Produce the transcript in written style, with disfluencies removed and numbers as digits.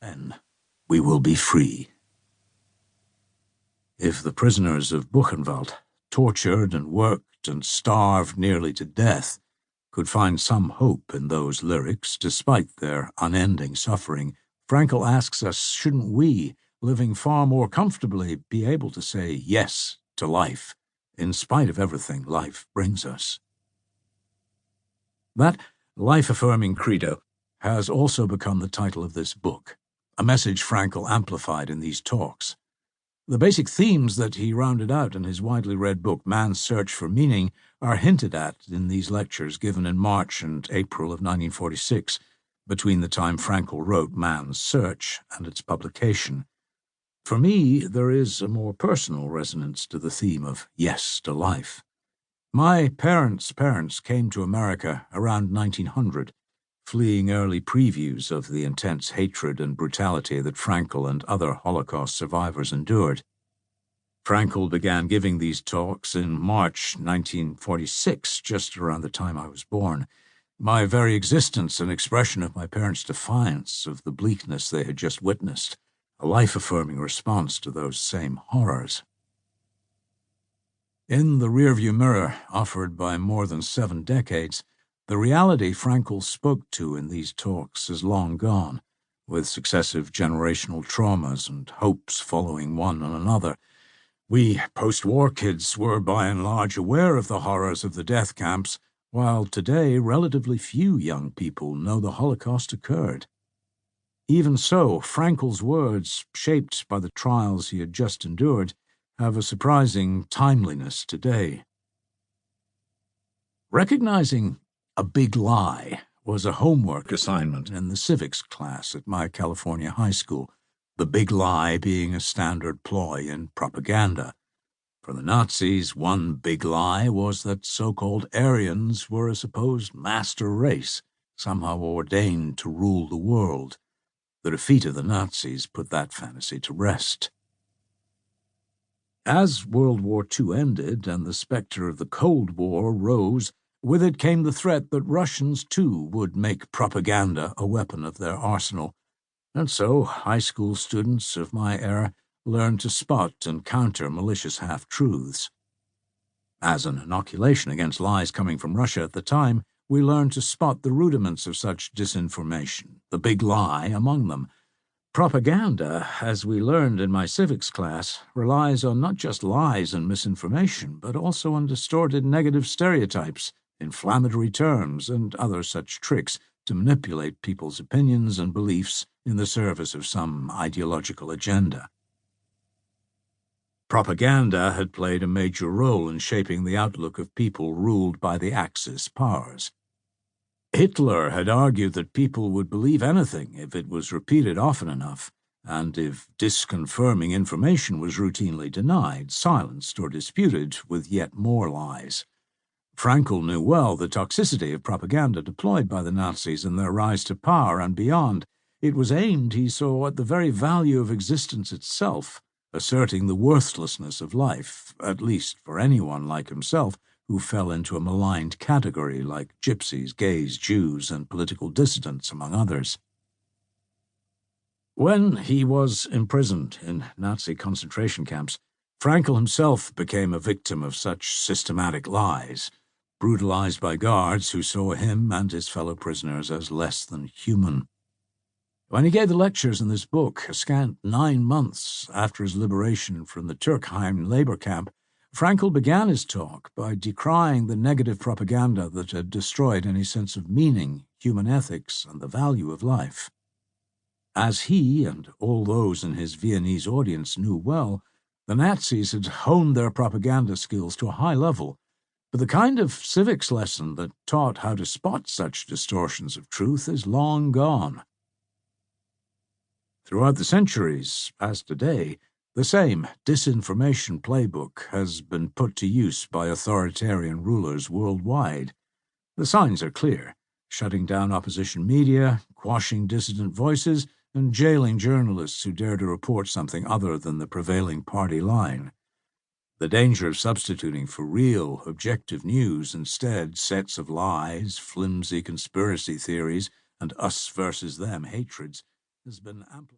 Then we will be free. If the prisoners of Buchenwald, tortured and worked and starved nearly to death, could find some hope in those lyrics despite their unending suffering, Frankl asks us, shouldn't we, living far more comfortably, be able to say yes to life, in spite of everything life brings us? That life-affirming credo has also become the title of this book, a message Frankl amplified in these talks. The basic themes that he rounded out in his widely read book, Man's Search for Meaning, are hinted at in these lectures given in March and April of 1946, between the time Frankl wrote Man's Search and its publication. For me, there is a more personal resonance to the theme of yes to life. My parents' parents came to America around 1900, fleeing early previews of the intense hatred and brutality that Frankl and other Holocaust survivors endured. Frankl began giving these talks in March 1946, just around the time I was born. My very existence an expression of my parents' defiance of the bleakness they had just witnessed, a life-affirming response to those same horrors. In the rearview mirror offered by more than 7 decades, the reality Frankl spoke to in these talks is long gone, with successive generational traumas and hopes following one on another. We post-war kids were by and large aware of the horrors of the death camps, while today relatively few young people know the Holocaust occurred. Even so, Frankl's words, shaped by the trials he had just endured, have a surprising timeliness today. Recognizing a big lie was a homework assignment in the civics class at my California high school, the big lie being a standard ploy in propaganda. For the Nazis, one big lie was that so-called Aryans were a supposed master race, somehow ordained to rule the world. The defeat of the Nazis put that fantasy to rest. As World War II ended and the specter of the Cold War rose, with it came the threat that Russians, too, would make propaganda a weapon of their arsenal. And so high school students of my era learned to spot and counter malicious half-truths. As an inoculation against lies coming from Russia at the time, we learned to spot the rudiments of such disinformation, the big lie among them. Propaganda, as we learned in my civics class, relies on not just lies and misinformation, but also on distorted negative stereotypes, inflammatory terms, and other such tricks to manipulate people's opinions and beliefs in the service of some ideological agenda. Propaganda had played a major role in shaping the outlook of people ruled by the Axis powers. Hitler had argued that people would believe anything if it was repeated often enough, and if disconfirming information was routinely denied, silenced, or disputed with yet more lies. Frankl knew well the toxicity of propaganda deployed by the Nazis in their rise to power and beyond. It was aimed, he saw, at the very value of existence itself, asserting the worthlessness of life, at least for anyone like himself, who fell into a maligned category like gypsies, gays, Jews, and political dissidents, among others. When he was imprisoned in Nazi concentration camps, Frankl himself became a victim of such systematic lies, brutalized by guards who saw him and his fellow prisoners as less than human. When he gave the lectures in this book, a scant 9 months after his liberation from the Turkheim labor camp, Frankl began his talk by decrying the negative propaganda that had destroyed any sense of meaning, human ethics, and the value of life. As he and all those in his Viennese audience knew well, the Nazis had honed their propaganda skills to a high level, but the kind of civics lesson that taught how to spot such distortions of truth is long gone. Throughout the centuries, as today, the same disinformation playbook has been put to use by authoritarian rulers worldwide. The signs are clear: shutting down opposition media, quashing dissident voices, and jailing journalists who dare to report something other than the prevailing party line. The danger of substituting for real, objective news instead sets of lies, flimsy conspiracy theories, and us versus them hatreds has been amplified.